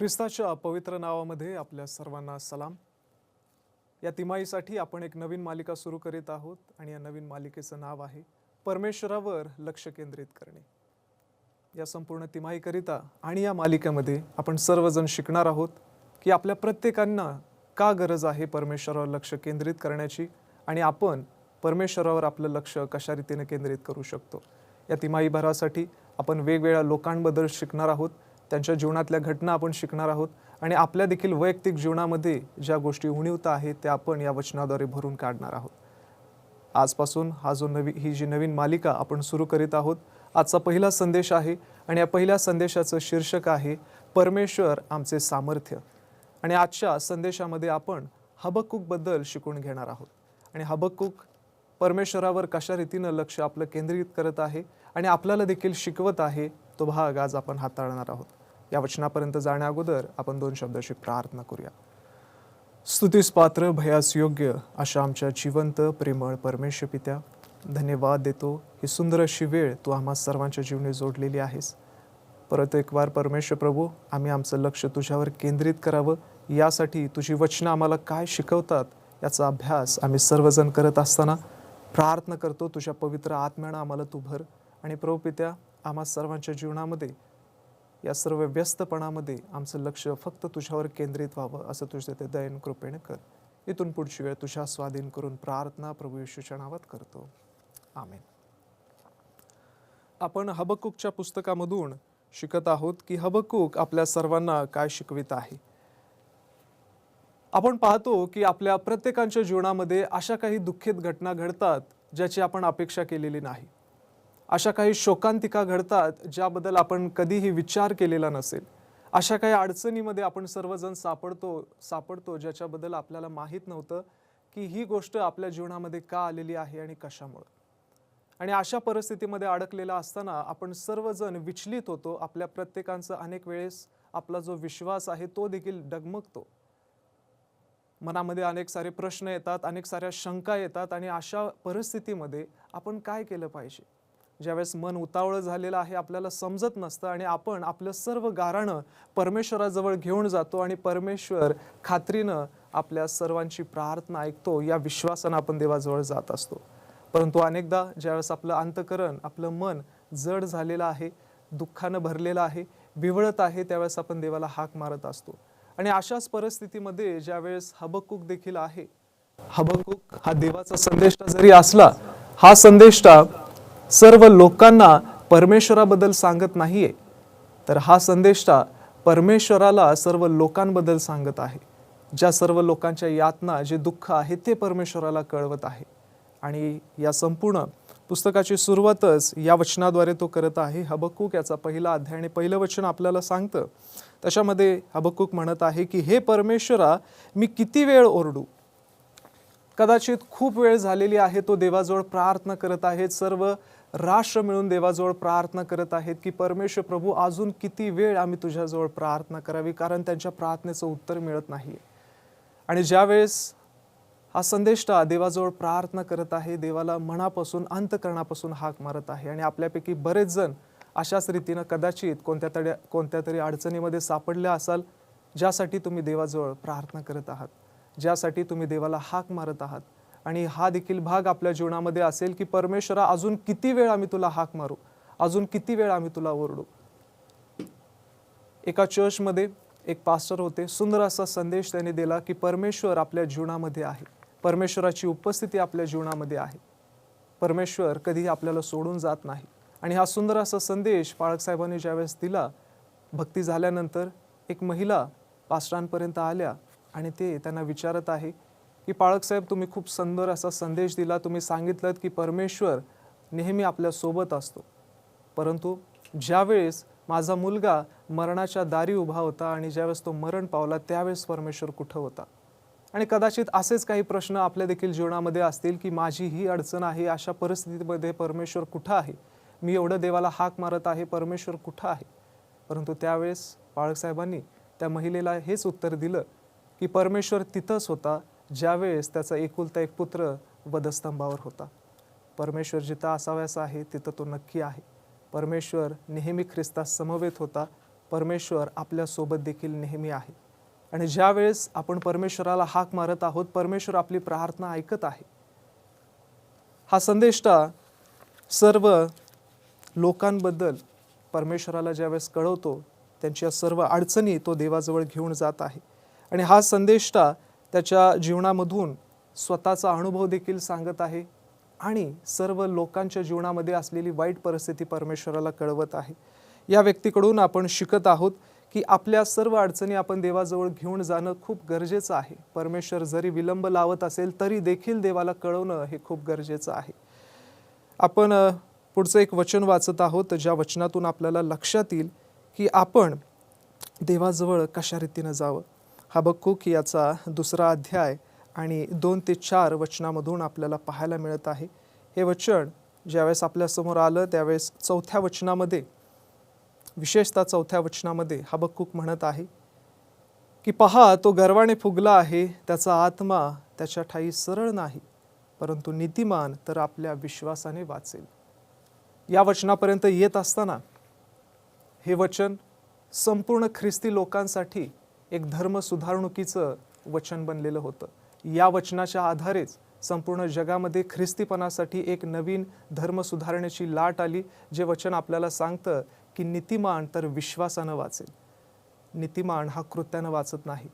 ख्रिस्ताच्या पवित्र नावामध्ये आपल्या सर्वांना सलाम। या तिमाहीसाठी आपण एक नवीन मालिका सुरू करीत आहोत आणि या नवीन मालिकेचं नाव आहे परमेश्वरावर लक्ष केंद्रित करणे। या संपूर्ण तिमाहीकरिता आणि या मालिकेमध्ये आपण सर्वजण शिकणार आहोत की आपल्या प्रत्येकांना का गरज आहे परमेश्वरावर लक्ष केंद्रित करण्याची आणि आपण परमेश्वरावर आपलं लक्ष कशा रीतीने केंद्रित करू शकतो। या तिमाहीभरासाठी आपण वेगवेगळ्या लोकांबद्दल शिकणार आहोत, त्यांच्या जीवनातल्या घटना आपण शिकणार आहोत आणि आपल्या देखील वैयक्तिक जीवनामध्ये ज्या गोष्टी उणीवता आहेत त्या आपण या वचनाद्वारे भरून काढणार आहोत। आजपासून ही जी नवीन मालिका आपण सुरू करीत आहोत, आजचा पहिला संदेश आहे आणि या पहिल्या संदेशाचं शीर्षक आहे परमेश्वर आमचे सामर्थ्य। आणि आजच्या संदेशामध्ये आपण हबक्कूक बद्दल शिकून घेणार आहोत आणि हबक्कूक परमेश्वरावर कशा रीतीने लक्ष आपलं केंद्रित करत आहे आणि आपल्याला देखील शिकवत आहे, तो भाग आज आपण हाताळणार आहोत। या वचनापर्यंत जाण्या अगोदर आपण दोन शब्दाची प्रार्थना करूया। स्तुतीस पात्र भयास योग्य अशा आमच्या जिवंत प्रेमळ परमेश्वर पित्या, धन्यवाद देतो ही सुंदर अशी वेळ तू आम्हा सर्वांच्या जीवनी जोडलेली आहेस। परत एक वार परमेश्वर प्रभू, आम्ही आमचं लक्ष तुझ्यावर केंद्रित करावं, यासाठी तुझी वचनं आम्हाला काय शिकवतात याचा अभ्यास आम्ही सर्वजण करत असताना प्रार्थना करतो तुझ्या पवित्र आत्म्यानं आम्हाला तू भर आणि प्रभू पित्या, आम्हा सर्वांच्या जीवनामध्ये या सर्व व्यस्तपणामध्ये आमचं लक्ष फक्त तुझ्यावर केंद्रित व्हावं असं तुझ्या ते दयेन कृपेने कर। इथून पुढची वेळ तुझ्या स्वाधीन करून प्रार्थना प्रभू येशूच्या नावात करतो, आमेन। आपण हबक्कूकच्या पुस्तकामधून शिकत आहोत की हबक्कूक आपल्या सर्वांना काय शिकवित आहे। आपण पाहतो की आपल्या प्रत्येकाच्या जीवनामध्ये अशा काही दुःखित घटना घडतात ज्याची आपण अपेक्षा केलेली नाही। अशा काही शोकांतिका घडतात ज्याबद्दल आपण कधीही विचार केलेला नसेल। अशा काही अडचणीमध्ये आपण सर्वजण सापडतो ज्याच्याबद्दल आपल्याला माहीत नव्हतं की ही गोष्ट आपल्या जीवनामध्ये का आलेली आहे आणि कशामुळे। आणि अशा परिस्थितीमध्ये अडकलेला असताना आपण सर्वजण विचलित होतो। आपल्या प्रत्येकाचा अनेक वेळेस आपला जो विश्वास आहे तो देखील डगमगतो। मनामध्ये अनेक सारे प्रश्न येतात, अनेक साऱ्या शंका येतात आणि अशा परिस्थितीमध्ये आपण काय केलं पाहिजे। ज्यावेळेस मन उतावळं झालेलं आहे, आपल्याला समजत नसतं आणि आपण आपलं सर्व गाऱ्हाणं परमेश्वराजवळ घेऊन जातो आणि परमेश्वर खात्रीनं आपल्या सर्वांची प्रार्थना ऐकतो, या विश्वासानं आपण देवाजवळ जात असतो। परंतु अनेकदा ज्यावेळेस आपलं अंतःकरण, आपलं मन जड झालेलं आहे, दुःखानं भरलेलं आहे, विवळत आहे, त्यावेळेस आपण देवाला हाक मारत असतो। आणि अशाच परिस्थितीमध्ये ज्यावेळेस हबक्कूक देखील आहे, हबक्कूक हा देवाचा संदेष्टा जरी असला, हा संदेष्टा सर्व लोकांना परमेश्वराबद्दल सांगत नाहीये, तर हा संदेष्टा परमेश्वराला सर्व लोकांबद्दल सांगत आहे। ज्या सर्व लोकांच्या यातना, जे दुःख आहे ते परमेश्वराला कळवत आहे। आणि या संपूर्ण पुस्तकाची सुरुवातच या वचनाद्वारे तो करत आहे। हबक्कूक याचा पहिला अध्याय आणि पहिलं वचन आपल्याला सांगतं, त्याच्यामध्ये हबक्कूक म्हणत आहे की हे परमेश्वरा, मी किती वेळ ओरडू। कदाचित खूप वेळ झालेली आहे तो देवाजवळ प्रार्थना करत आहेत, सर्व राष्ट्र मिळून देवाजवळ प्रार्थना करत आहेत की परमेश्वर प्रभू, अजून किती वेळ आम्ही तुझ्याजवळ प्रार्थना करावी, कारण त्यांच्या प्रार्थनेचं उत्तर मिळत नाहीये। आणि ज्यावेळेस हा संदेष्टा देवाजवळ प्रार्थना करत आहे, देवाला मनापासून अंतःकरणापासून हाक मारत आहे। आणि आपल्यापैकी बरेच जण अशाच रीतीनं कदाचित कोणत्या तरी अडचणीमध्ये सापडल्या असाल, ज्यासाठी तुम्ही देवाजवळ प्रार्थना करत आहात, ज्यासाठी तुम्ही देवाला हाक मारत आहात। आणि हा देखील भाग आपल्या जीवनामध्ये असेल की परमेश्वरा, अजून किती वेळ आम्ही तुला हाक मारू, अजून किती वेळ आम्ही तुला ओरडू। एका चर्चमध्ये एक पास्टर होते, सुंदर असा संदेश त्यांनी दिला की परमेश्वर आपल्या जीवनामध्ये आहे, परमेश्वराची उपस्थिती आपल्या जीवनामध्ये आहे, परमेश्वर कधीही आपल्याला सोडून जात नाही। आणि हा सुंदर असा संदेश पाळक साहेबांनी ज्यावेळेस दिला, भक्ती झाल्यानंतर एक महिला पास्टरांपर्यंत आल्या आणि ते त्यांना विचारत आहे की पाळक साहेब, तुम्ही खूप सुंदर असा संदेश दिला, तुम्ही सांगितलं की परमेश्वर नेहमी आपल्या सोबत असतो, परंतु ज्यावेळेस माझा मुलगा मरणाच्या दारी उभा होता आणि ज्यावेळेस तो मरण पावला, त्यावेळेस परमेश्वर कुठं होता। आणि कदाचित असेच काही प्रश्न आपल्या देखील जीवनामध्ये असतील की माझी ही अडचण आहे, अशा परिस्थितीमध्ये परमेश्वर कुठं आहे, मी एवढं देवाला हाक मारत आहे, परमेश्वर कुठं आहे। परंतु त्यावेळेस पाळक साहेबांनी त्या महिलेला हेच उत्तर दिलं की परमेश्वर तिथंच होता ज्यावेळेस त्याचा एकुलता एक पुत्र वधस्तंभावर होता। परमेश्वर जिथं असावयाचा आहे तिथं तो नक्की आहे। परमेश्वर नेहमी ख्रिस्तास समवेत होता, परमेश्वर आपल्यासोबत देखील नेहमी आहे. आणि ज्यावेळेस आपण परमेश्वराला हाक मारत आहोत, परमेश्वर आपली प्रार्थना ऐकत आहे. हा संदेष्टा सर्व लोकांबद्दल परमेश्वराला ज्यावेळेस कळवतो, त्यांच्या सर्व अडचणी तो देवाजवळ घेऊन जात आहे. आणि हा संदेष्टा त्याच्या जीवनामधून स्वतःचा अनुभव देखील सांगत आहे आणि सर्व लोकांच्या जीवनामध्ये असलेली वाईट परिस्थिती परमेश्वराला कळवत आहे. या व्यक्तीकडून आपण शिकत आहोत की आपल्या सर्व अडचणी आपण देवाजवळ घेऊन जाणं खूप गरजेचं आहे. परमेश्वर जरी विलंब लावत असेल तरी देखील देवाला कळवणं हे खूप गरजेचं आहे. आपण पुढचं एक वचन वाचत आहोत, ज्या वचनातून आपल्याला लक्षात येईल की आपण देवाजवळ कशा रीतीनं जावं. हबक्कूक याचा 2 अध्याय आणि 2 ते 4 वचनामधून आपल्याला पाहायला मिळत आहे. हे वचन ज्यावेळेस आपल्यासमोर आलं त्यावेळेस 4थ्या वचनामध्ये, विशेषतः 4थ्या वचनामध्ये हबक्कूक म्हणत आहे की पहा, तो गर्वाने फुगला आहे, त्याचा आत्मा त्याच्या ठायी सरळ नाही, परंतु नीतिमान तर आपल्या विश्वासाने वाचेल. या वचनापर्यंत येत असताना हे वचन संपूर्ण ख्रिस्ती लोकांसाठी एक धर्म सुधारणुकीचं वचन बनलेलं होतं. या वचनाच्या आधारेच संपूर्ण जगामध्ये ख्रिस्तीपणासाठी एक नवीन धर्म सुधारण्याची लाट आली, जे वचन आपल्याला सांगतं की नीतिमान तर विश्वासानं वाचेल. नीतिमान हा कृत्यानं वाचत नाही.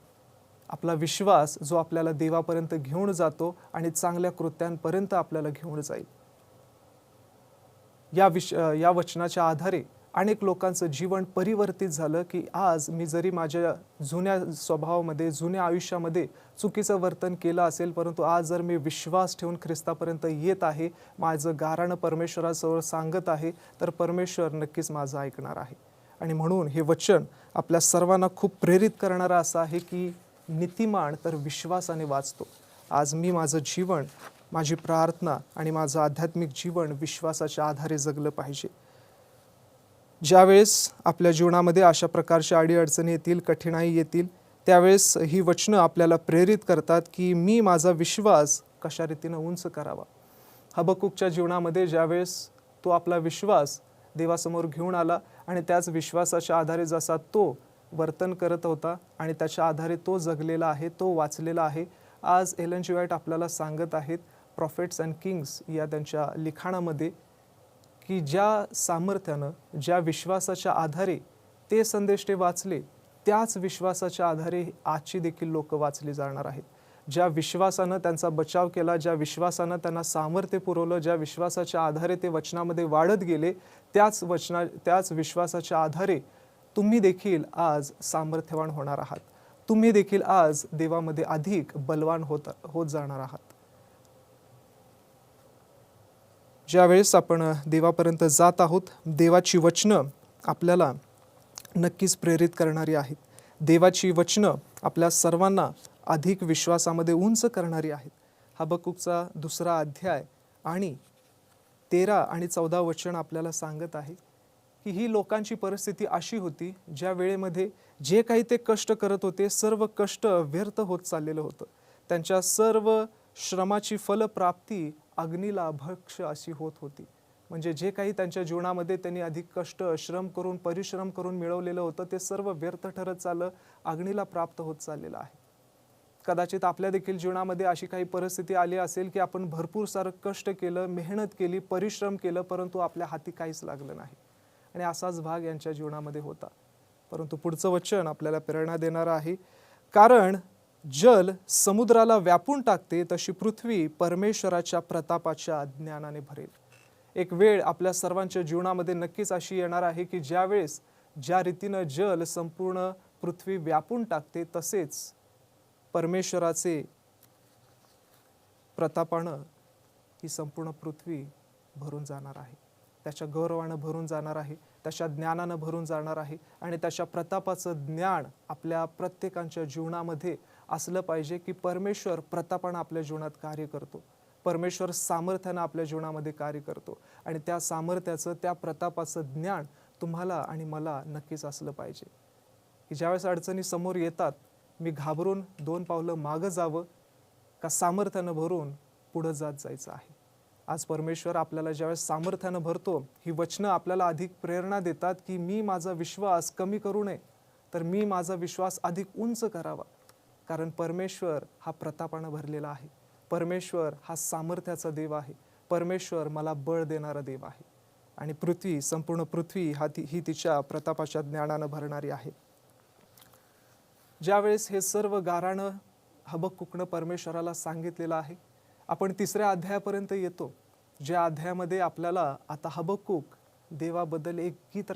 आपला विश्वास जो आपल्याला देवापर्यंत घेऊन जातो आणि चांगल्या कृत्यांपर्यंत आपल्याला घेऊन जाईल. या वचनाच्या आधारे अनेक लोकांचं जीवन परिवर्तित झालं की आज मी जरी माझ्या जुन्या स्वभावामध्ये, जुन्या आयुष्यामध्ये चुकीचं वर्तन केलं असेल, परंतु आज जर मी विश्वास ठेवून ख्रिस्तापर्यंत येत आहे, माझं गाऱ्हाणं परमेश्वरासमोर सांगत आहे, तर परमेश्वर नक्कीच माझं ऐकणार आहे. आणि म्हणून हे वचन आपल्या सर्वांना खूप प्रेरित करणारं असं आहे की नीतिमान तर विश्वासाने वाचतो. आज मी माझं जीवन, माझी प्रार्थना आणि माझं आध्यात्मिक जीवन विश्वासाच्या आधारे जगलं पाहिजे. ज्यावेळेस आपल्या जीवनामध्ये अशा प्रकारच्या अडीअडचणी येतील, कठीणाई येतील, त्यावेळेस ही वचनं आपल्याला प्रेरित करतात की मी माझा विश्वास कशा रीतीनं उंच करावा. हबक्कूकच्या जीवनामध्ये ज्यावेळेस तो आपला विश्वास देवासमोर घेऊन आला आणि त्याच विश्वासाच्या आधारे जसा तो वर्तन करत होता आणि त्याच्या आधारे तो जगलेला आहे, तो वाचलेला आहे. आज एलन जी व्हाईट आपल्याला सांगत आहेत प्रॉफिट्स अँड किंग्स या त्यांच्या लिखाणामध्ये की ज्या सामर्थ्यानं, ज्या विश्वासाच्या आधारे ते संदेश ते वाचले, त्याच विश्वासाच्या आधारे आजची देखील लोक वाचली जाणार आहेत. ज्या विश्वासानं त्यांचा बचाव केला, ज्या विश्वासानं त्यांना सामर्थ्य पुरवलं, ज्या विश्वासाच्या आधारे ते वचनामध्ये वाढत गेले, त्याच विश्वासाच्या आधारे तुम्ही देखील आज सामर्थ्यवान होणार आहात. तुम्ही देखील आज देवामध्ये अधिक बलवान होत जाणार आहात. ज्यावेळेस आपण देवापर्यंत जात आहोत, देवाची वचनं आपल्याला नक्कीच प्रेरित करणारी आहेत. देवाची वचनं आपल्या सर्वांना अधिक विश्वासामध्ये उंच करणारी आहेत. हबक्कूकचा 2 अध्याय आणि 13 आणि 14 वचन आपल्याला सांगत आहे की ही लोकांची परिस्थिती अशी होती, ज्या वेळेमध्ये जे काही ते कष्ट करत होते, सर्व कष्ट व्यर्थ होत चाललेलं होतं. त्यांच्या सर्व श्रमाची फलप्राप्ती अग्नीला भक्ष्य अशी होत होती. म्हणजे जे काही त्यांच्या जीवनामध्ये त्यांनी अधिक कष्ट, परिश्रम करून मिळवलेलं होतं, ते सर्व व्यर्थ ठरत चाललं, अग्नीला प्राप्त होत चाललेलं आहे. कदाचित आपल्या देखील जीवनामध्ये अशी काही परिस्थिती आली असेल की आपण भरपूर सारं कष्ट केलं, मेहनत केली, परिश्रम केलं, परंतु आपल्या हाती काहीच लागलं नाही. आणि असाच भाग यांच्या जीवनामध्ये होता. परंतु पुढचं वचन आपल्याला प्रेरणा देणारं आहे. कारण जल समुद्राला व्यापून टाकते, तशी पृथ्वी परमेश्वराच्या प्रतापाच्या ज्ञानाने भरेल. एक वेळ आपल्या सर्वांच्या जीवनामध्ये नक्कीच अशी येणार आहे की ज्यावेळेस ज्या रीतीनं जल संपूर्ण पृथ्वी व्यापून टाकते, तसेच परमेश्वराचे प्रतापानं ही संपूर्ण पृथ्वी भरून जाणार आहे. त्याच्या गौरवानं भरून जाणार आहे, त्याच्या ज्ञानानं भरून जाणार आहे. आणि त्याच्या प्रतापाचं ज्ञान आपल्या प्रत्येकाच्या जीवनामध्ये असलं पाहिजे की परमेश्वर प्रतापानं आपल्या जीवनात कार्य करतो, परमेश्वर सामर्थ्यानं आपल्या जीवनामध्ये कार्य करतो. आणि त्या सामर्थ्याचं, त्या प्रतापाचं ज्ञान तुम्हाला आणि मला नक्कीच असलं पाहिजे की ज्यावेळेस अडचणी समोर येतात, मी घाबरून 2 पावलं मागं जावं का सामर्थ्यानं भरून पुढं जात जायचं आहे. आज परमेश्वर आपल्याला ज्यावेळेस सामर्थ्यानं भरतो, ही वचनं आपल्याला अधिक प्रेरणा देतात की मी माझा विश्वास कमी करू नये, तर मी माझा विश्वास अधिक उंच करावा. कारण परमेश्वर हा प्रतापानं भरलेला आहे. परमेश्वर हा सामर्थ्याचा देव आहे. परमेश्वर मला बळ देणारा देव आहे. आणि पृथ्वी, संपूर्ण पृथ्वी ही तिच्या प्रतापाच्या ज्ञानानं भरणारी आहे. ज्यावेळेस हे सर्व गाराणं हबक्कूकनं परमेश्वराला सांगितलेलं आहे, आपण 3ऱ्या अध्यायापर्यंत येतो, ज्या अध्यायामध्ये आपल्याला आता हबक्कूक देवाबद्दल एक गीत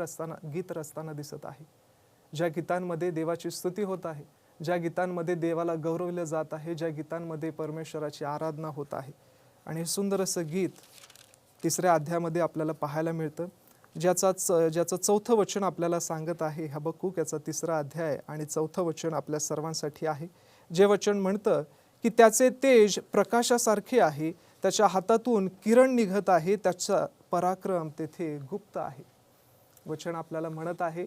रचताना दिसत आहे. ज्या गीतांमध्ये देवाची स्तुती होत आहे, ज्या गीतांमध्ये देवाला गौरवलं जात आहे, ज्या गीतांमध्ये परमेश्वराची आराधना होत आहे. आणि हे सुंदर असं गीत 3ऱ्या अध्यायामध्ये आपल्याला पाहायला मिळतं, ज्याचं 4थं वचन आपल्याला सांगत आहे. हबक्कूक याचा 3रा अध्याय आणि 4थं वचन आपल्या सर्वांसाठी आहे, जे वचन म्हणतं की त्याचे तेज प्रकाशासारखे आहे, त्याच्या हातातून किरण निघत आहे, त्याचा पराक्रम तेथे गुप्त आहे. वचन आपल्याला म्हणत आहे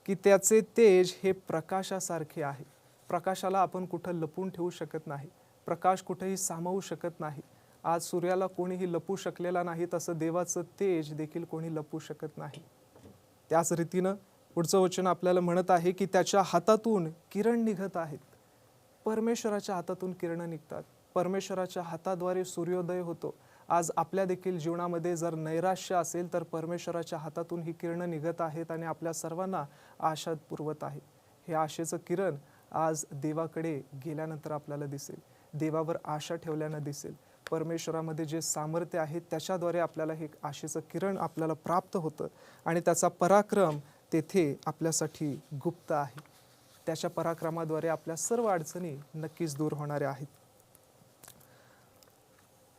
की त्याचे तेज हे प्रकाशासारखे आहे. प्रकाशाला आपण कुठं लपून ठेवू शकत नाही, प्रकाश कुठेही सामावू शकत नाही. आज सूर्याला कोणीही लपू शकलेला नाही, तसं देवाचं तेज देखील कोणी लपू शकत नाही. त्याच रीतीनं पुढचं वचन आपल्याला म्हणत आहे की त्याच्या हातातून किरण निघत आहेत. परमेश्वराच्या हातातून किरणं निघतात. परमेश्वराच्या हाताद्वारे सूर्योदय होतो. आज आपल्या देखील जीवनामध्ये जर नैराश्य असेल तर परमेश्वराच्या हातातून ही किरणं निघत आहेत आणि आपल्या सर्वांना आशा पुरवत आहे. हे आशेचं किरण आज देवाकडे गेल्यानंतर आपल्याला दिसेल, देवावर आशा ठेवल्यानं दिसेल. परमेश्वरामध्ये जे सामर्थ्य आहे त्याच्याद्वारे आपल्याला हे आशेचं किरण आपल्याला प्राप्त होतं आणि त्याचा पराक्रम तेथे आपल्यासाठी गुप्त आहे. त्याच्या पराक्रमाद्वारे आपल्या सर्व अडचणी नक्कीच दूर होणाऱ्या आहेत.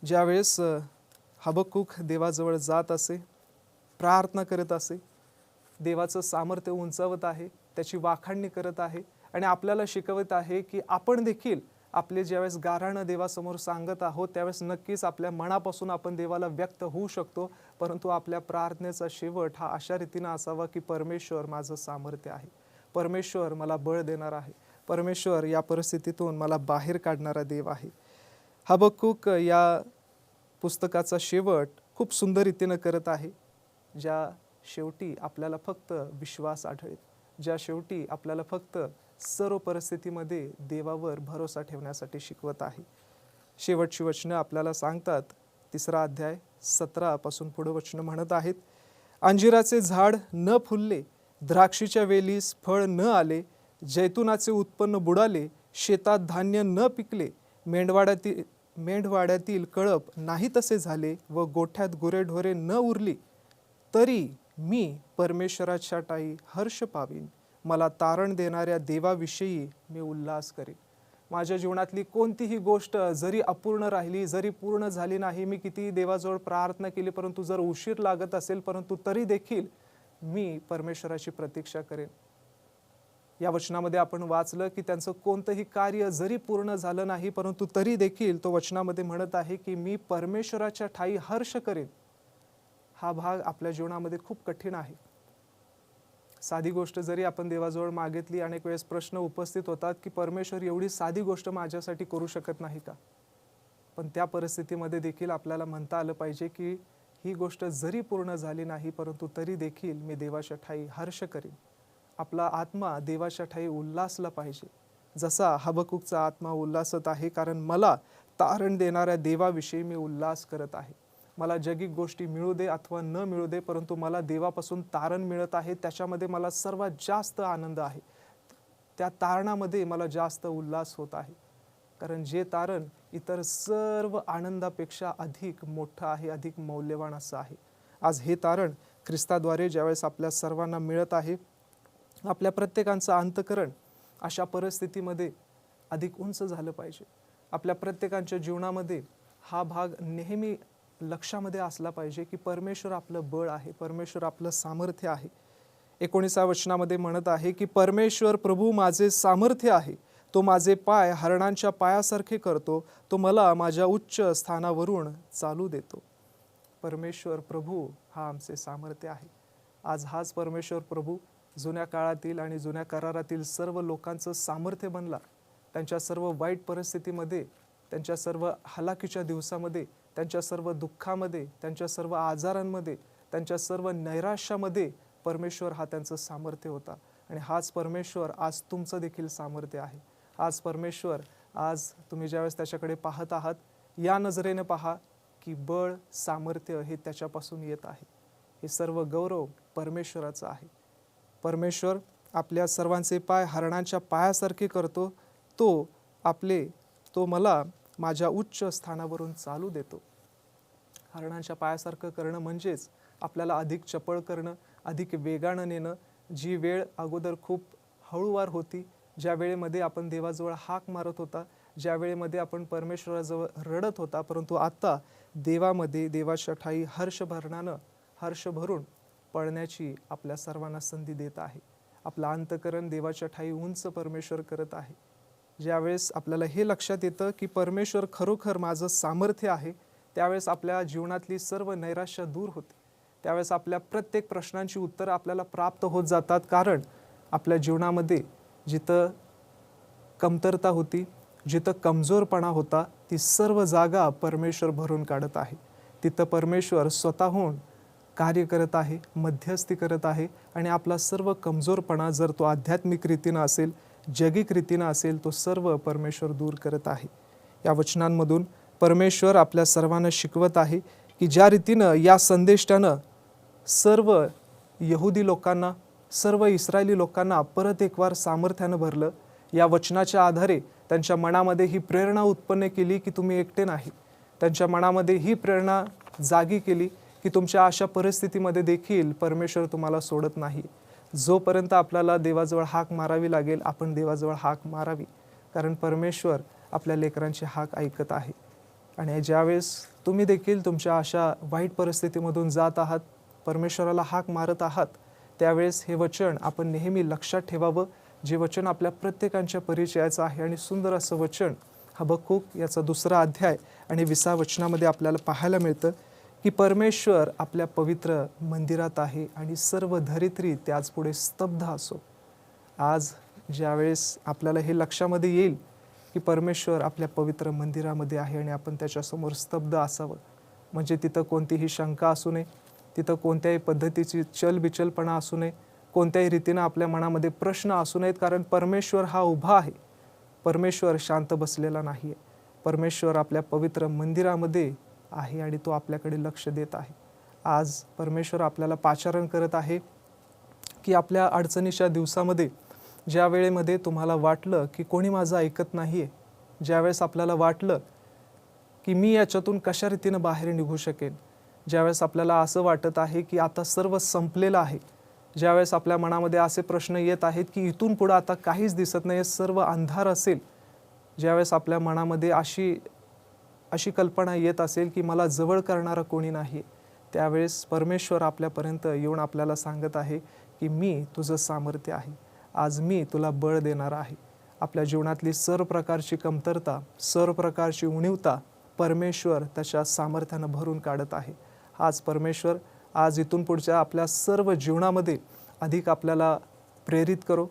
ज्यावेळेस हबक्कूक देवाजवळ जात असे, प्रार्थना करत असे, देवाचं सामर्थ्य उंचावत आहे, त्याची वाखाणणी करत आहे आणि आपल्याला शिकवत आहे की आपण देखील आपले ज्यावेळेस गाऱ्हाणं देवासमोर सांगत आहोत त्यावेळेस नक्कीच आपल्या मनापासून आपण देवाला व्यक्त होऊ शकतो, परंतु आपल्या प्रार्थनेचा शेवट हा अशा रीतीनं असावा की परमेश्वर माझं सामर्थ्य आहे, परमेश्वर मला बळ देणार आहे, परमेश्वर या परिस्थितीतून मला बाहेर काढणारा देव आहे. हबक्कूक या पुस्तकाचा शेवट खूप सुंदर रीतीनं करत आहे, ज्या शेवटी आपल्याला फक्त विश्वास आढळेल, ज्या शेवटी आपल्याला फक्त सर्व परिस्थितीमध्ये देवावर भरोसा ठेवण्यासाठी शिकवत आहे. शेवटची वचनं आपल्याला सांगतात, 3रा अध्याय 17 पासून पुढे वचनं म्हणत आहेत, अंजिराचे झाड न फुलले, द्राक्षीच्या वेलीस फळ न आले, जैतुनाचे उत्पन्न बुडाले, शेतात धान्य न पिकले, मेंढवाड्यातील कळप नाही तसे झाले व गोठ्यात गुरेढोरे न उरली, तरी मी परमेश्वराच्या ठायी हर्ष पावीन, मला तारण देणाऱ्या देवाविषयी मी उल्हास करेन. माझ्या जीवनातली कोणतीही गोष्ट जरी अपूर्ण राहिली, जरी पूर्ण झाली नाही, मी कितीही देवाजवळ प्रार्थना केली परंतु जर उशीर लागत असेल, परंतु तरी देखील मी परमेश्वराची प्रतीक्षा करेन. या वचनामध्ये आपण वाचलं की त्यांचं कोणतंही कार्य जरी पूर्ण झालं नाही, परंतु तरी देखील तो वचनामध्ये म्हणत आहे की मी परमेश्वराच्या ठायी हर्ष करेन. हा भाग आपल्या जीवनामध्ये खूप कठीण आहे. साधी गोष्ट जरी आपण देवाजवळ मागितली, अनेक वेळेस प्रश्न उपस्थित होतात की परमेश्वर एवढी साधी गोष्ट माझ्यासाठी करू शकत नाही का? पण त्या परिस्थितीमध्ये देखील आपल्याला म्हणता आलं पाहिजे की ही गोष्ट जरी पूर्ण झाली नाही, परंतु तरी देखील मी देवाच्या ठायी हर्ष करीन. आपला आत्मा देवाच्या ठायी उल्हासला पाहिजे, जसा हबक्कूकचा आत्मा उल्हासत आहे, कारण मला तारण देणाऱ्या देवाविषयी मी उल्हास करत आहे. मला जगिक गोष्टी मिळू दे अथवा न मिळू दे, परंतु मला देवापासून तारण मिळत आहे, त्याच्यामध्ये मला सर्वात जास्त आनंद आहे. त्या तारणामध्ये मला जास्त उल्हास होत आहे, कारण जे तारण इतर सर्व आनंदापेक्षा अधिक मोठं आहे, अधिक मौल्यवान असं आहे. आज हे तारण ख्रिस्ताद्वारे ज्यावेळेस आपल्या सर्वांना मिळत आहे, आपल्या प्रत्येकांचं अंतःकरण अशा परिस्थितीमध्ये अधिक उंच झालं पाहिजे. आपल्या प्रत्येकांच्या जीवनामध्ये हा भाग नेहमी लक्षामध्ये असला पाहिजे की परमेश्वर आपलं बळ आहे, परमेश्वर आपलं सामर्थ्य आहे. 19व्या वचनामध्ये म्हणत आहे की परमेश्वर प्रभू माझे सामर्थ्य आहे, तो माझे पाय हरणांच्या पायासारखे करतो, तो मला माझ्या उच्च स्थानावरून चालू देतो. परमेश्वर प्रभू हा आमचे सामर्थ्य आहे. आज हाच परमेश्वर प्रभू जुन्या काळातील आणि जुन्या करारातील सर्व लोकांचं सामर्थ्य बनला. त्यांच्या सर्व वाईट परिस्थितीमध्ये त्यांच्या सर्व हलाखीच्या दिवसामध्ये, त्यांच्या सर्व दुःखामध्ये, त्यांच्या सर्व आजारांमध्ये, त्यांच्या सर्व नैराश्यामध्ये परमेश्वर हा त्यांचं सामर्थ्य होता. आणि हाच परमेश्वर आज तुमचं देखील सामर्थ्य आहे. हाच परमेश्वर आज तुम्ही ज्यावेळेस त्याच्याकडे पाहत आहात, या नजरेने पहा की बळ, सामर्थ्य हे त्याच्यापासून येत आहे. हे सर्व गौरव परमेश्वराचं आहे. परमेश्वर आपल्या सर्वांचे पाय हरणांच्या पायासारखे करतो. तो मला माझ्या उच्च स्थानावरून चालू देतो. हरणांच्या पायासारखं करणं म्हणजेच आपल्याला अधिक चपळ करणं, अधिक वेगानं नेणं. जी वेळ अगोदर खूप हळूवार होती, ज्या वेळेमध्ये आपण देवाजवळ हाक मारत होता, ज्या वेळेमध्ये आपण परमेश्वराजवळ रडत होता, परंतु आता देवामध्ये, देवाच्या ठाई हर्ष भरून पळण्याची आपल्या सर्वांना संधी देत आहे. आपलं अंतःकरण देवाच्या ठाई उंच परमेश्वर करत आहे. ज्यावेळेस आपल्याला हे लक्षात येतं की परमेश्वर खरोखर माझं सामर्थ्य आहे, त्यावेळेस आपल्या जीवनातली सर्व नैराश्य दूर होते. त्यावेळेस आपल्या प्रत्येक प्रश्नांची उत्तरं आपल्याला प्राप्त होत जातात. कारण आपल्या जीवनामध्ये जिथं कमतरता होती, जिथं कमजोरपणा होता, ती सर्व जागा परमेश्वर भरून काढत आहे. तिथं परमेश्वर स्वतःहून कार्य करत आहे, मध्यस्थी करत आहे आणि आपला सर्व कमजोरपणा, जर तो आध्यात्मिक रीतीनं असेल, जगिक रीतीनं असेल, तो सर्व परमेश्वर दूर करत आहे. या वचनांमधून परमेश्वर आपल्या सर्वांना शिकवत आहे की ज्या रीतीनं या संदेष्टानं सर्व यहुदी लोकांना, सर्व इस्रायली लोकांना परत एक वार सामर्थ्यानं भरलं, या वचनाच्या आधारे त्यांच्या मनामध्ये ही प्रेरणा उत्पन्न केली की तुम्ही एकटे नाही. त्यांच्या मनामध्ये ही प्रेरणा जागी केली की तुमच्या अशा परिस्थितीमध्ये देखील परमेश्वर तुम्हाला सोडत नाही. जोपर्यंत आपल्याला देवाजवळ हाक मारावी लागेल, आपण देवाजवळ हाक मारावी, कारण परमेश्वर आपल्या लेकरांची हाक ऐकत आहे. आणि ज्यावेळेस तुम्ही देखील तुमच्या अशा वाईट परिस्थितीमधून जात आहात, परमेश्वराला हाक मारत आहात, त्यावेळेस हे वचन आपण नेहमी लक्षात ठेवावं, जे वचन आपल्या प्रत्येकांच्या परिचयाचं आहे. आणि सुंदर असं वचन हबक्कूक याचा 2 अध्याय आणि 20 वचनामध्ये आपल्याला पाहायला मिळतं की परमेश्वर आपल्या पवित्र मंदिरात आहे आणि सर्व धरित्री त्याच पुढे स्तब्ध असो. आज ज्यावेळेस आपल्याला हे लक्षामध्ये येईल की परमेश्वर आपल्या पवित्र मंदिरामध्ये आहे आणि आपण त्याच्यासमोर स्तब्ध असावं, म्हणजे तिथं कोणतीही शंका असू नये, तिथं कोणत्याही पद्धतीची चलबिचलपणा असू नये, कोणत्याही रीतीनं आपल्या मनामध्ये प्रश्न असू नयेत. कारण परमेश्वर हा उभा आहे, परमेश्वर शांत बसलेला नाही आहे. परमेश्वर आपल्या पवित्र मंदिरामध्ये आहे आणि तो आपल्याकडे लक्ष देत आहे. आज परमेश्वर आपल्याला पाचारण करत आहे की आपल्या अडचणीच्या दिवसामध्ये, ज्या वेळेमध्ये तुम्हाला वाटलं की कोणी माझं ऐकत नाही आहे, ज्यावेळेस आपल्याला वाटलं की मी याच्यातून कशा रीतीनं बाहेर निघू शकेन, ज्यावेळेस आपल्याला असं वाटत आहे की आता सर्व संपलेलं आहे, ज्यावेळेस आपल्या मनामध्ये असे प्रश्न येत आहेत की इथून पुढं आता काहीच दिसत नाही, सर्व अंधार असेल, ज्यावेळेस आपल्या मनामध्ये अशी कल्पना येत असेल की मला जवळ करणारं कोणी नाही, त्यावेळेस परमेश्वर आपल्यापर्यंत येऊन आपल्याला सांगत आहे की मी तुझं सामर्थ्य आहे. आज मी तुला बळ देणार आहे. आपल्या जीवनातली सर्व प्रकारची कमतरता, सर्व प्रकारची उणीवता परमेश्वर त्याच्या सामर्थ्यानं भरून काढत आहे. हाच परमेश्वर आज इथून पुढच्या आपल्या सर्व जीवनामध्ये अधिक आपल्याला प्रेरित करो,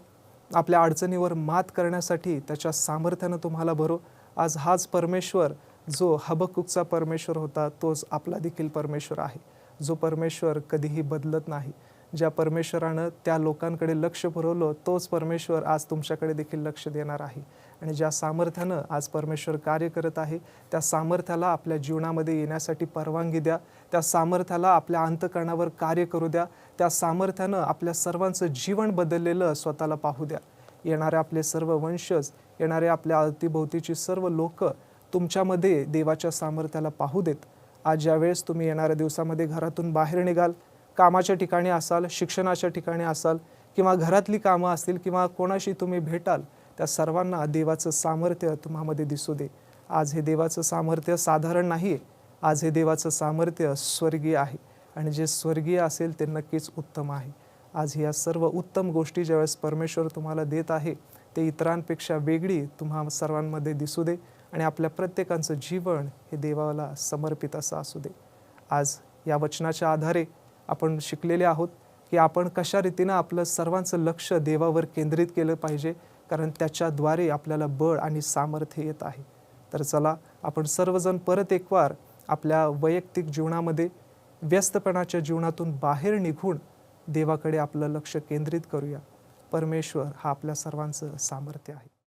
आपल्या अडचणीवर मात करण्यासाठी त्याच्या सामर्थ्यानं तुम्हाला भरो. आज हाच परमेश्वर जो हबक्कूकचा परमेश्वर होता, तोच आपला देखील परमेश्वर आहे, जो परमेश्वर कधीही बदलत नाही. ज्या परमेश्वरानं त्या लोकांकडे लक्ष पुरवलं, तोच परमेश्वर आज तुमच्याकडे देखील लक्ष देणार आहे. आणि ज्या सामर्थ्यानं आज परमेश्वर कार्य करत आहे, त्या सामर्थ्याला आपल्या जीवनामध्ये येण्यासाठी परवानगी द्या. त्या सामर्थ्याला आपल्या अंतःकरणावर कार्य करू द्या. त्या सामर्थ्यानं आपल्या सर्वांचं जीवन बदललेलं स्वतःला पाहू द्या. येणारे आपले सर्व वंशज, येणारे आपल्या अवतीभोवतीची सर्व लोक तुमच्यामध्ये देवाच्या सामर्थ्याला पाहू देत. आज ज्यावेळेस तुम्ही येणाऱ्या दिवसामध्ये घरातून बाहेर निघाल, कामाच्या ठिकाणी असाल, शिक्षणाच्या ठिकाणी असाल, किंवा घरातली कामं असतील, किंवा कोणाशी तुम्ही भेटाल, त्या सर्वांना देवाचं सामर्थ्य तुम्हामध्ये दिसू दे. आज हे देवाचं सामर्थ्य साधारण नाही आहे. आज हे देवाचं सामर्थ्य स्वर्गीय आहे आणि जे स्वर्गीय असेल ते नक्कीच उत्तम आहे. आज ह्या सर्व उत्तम गोष्टी ज्यावेळेस परमेश्वर तुम्हाला देत आहे, ते इतरांपेक्षा वेगळी तुम्हा सर्वांमध्ये दिसू दे आणि आपल्या प्रत्येकाचं जीवन हे देवाला समर्पित असं असू दे. आज या वचनाच्या आधारे आपण शिकलेले आहोत की आपण कशा रीतीनं आपलं सर्वांचं लक्ष देवावर केंद्रित केलं पाहिजे, कारण त्याच्याद्वारे आपल्याला बळ आणि सामर्थ्य येत आहे. तर चला आपण सर्वजण परत एकवार आपल्या वैयक्तिक जीवनामध्ये व्यस्तपणाच्या जीवनातून बाहेर निघून देवाकडे आपलं लक्ष केंद्रित करूया. परमेश्वर हा आपल्या सर्वांचं सामर्थ्य आहे.